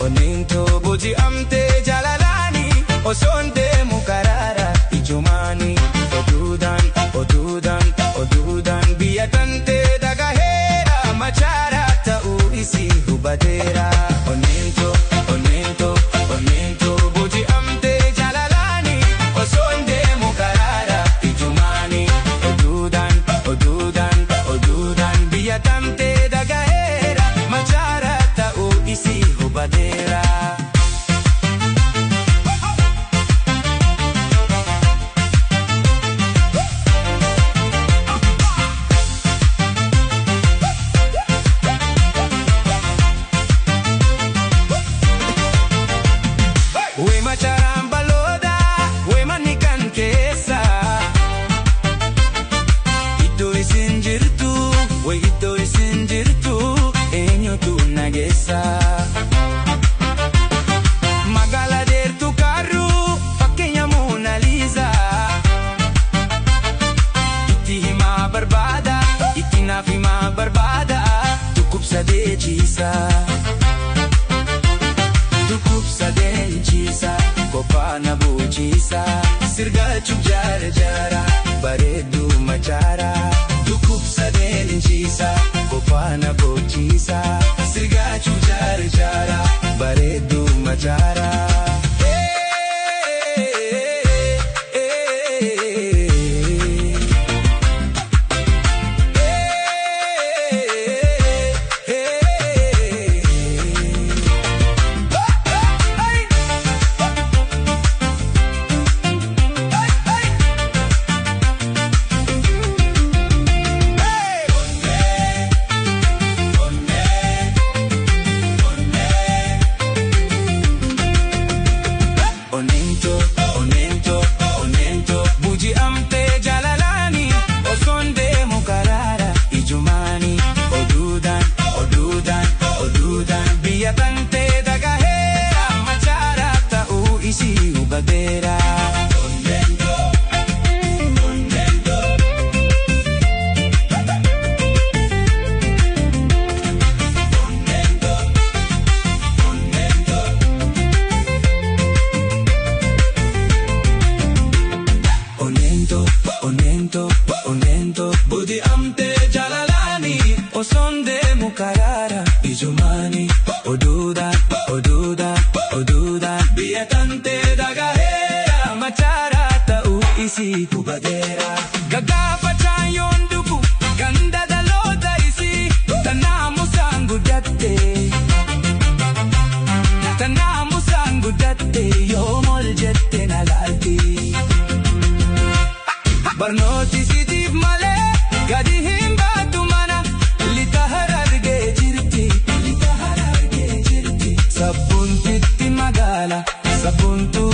oninto buji amte jalalani osonde mukarara ijumani odudan biyatante dagahera machara ta'u isi hubadera oninto buji amte jalalani osonde mukarara ijumani odudan biyatante dagahera machara ta'u isi hubadera Magala dertu karu fakkeenya Mona Lisa itti himaa barbaada itti naaf himaa barbaada dhukkubsadee ciisa kophaa na boociisa sirgaachuuf jaara bareedduu Machaaraa dhukkubsadee ciisa kophaa na boociisa sirgaachuuf jaara bareedduu Machaaraa. Onento buji amte jalalani osonde mukarara ijumani odudan biyatante dagahera Machaaraa ta'u isi hubadera Onento buji amte jalalani osonde mukarara ijumani odudan biyatante dagahera Machaaraa ta'u isi hubadera gagaafa chaayoon dhugu ganda dhaloota isi tanaamusaan guddatte yoomol jette na laalti barnooti sitiif malee gadi hin baatu mana lixa harargee jirti sabboontitti magaala sabboontuu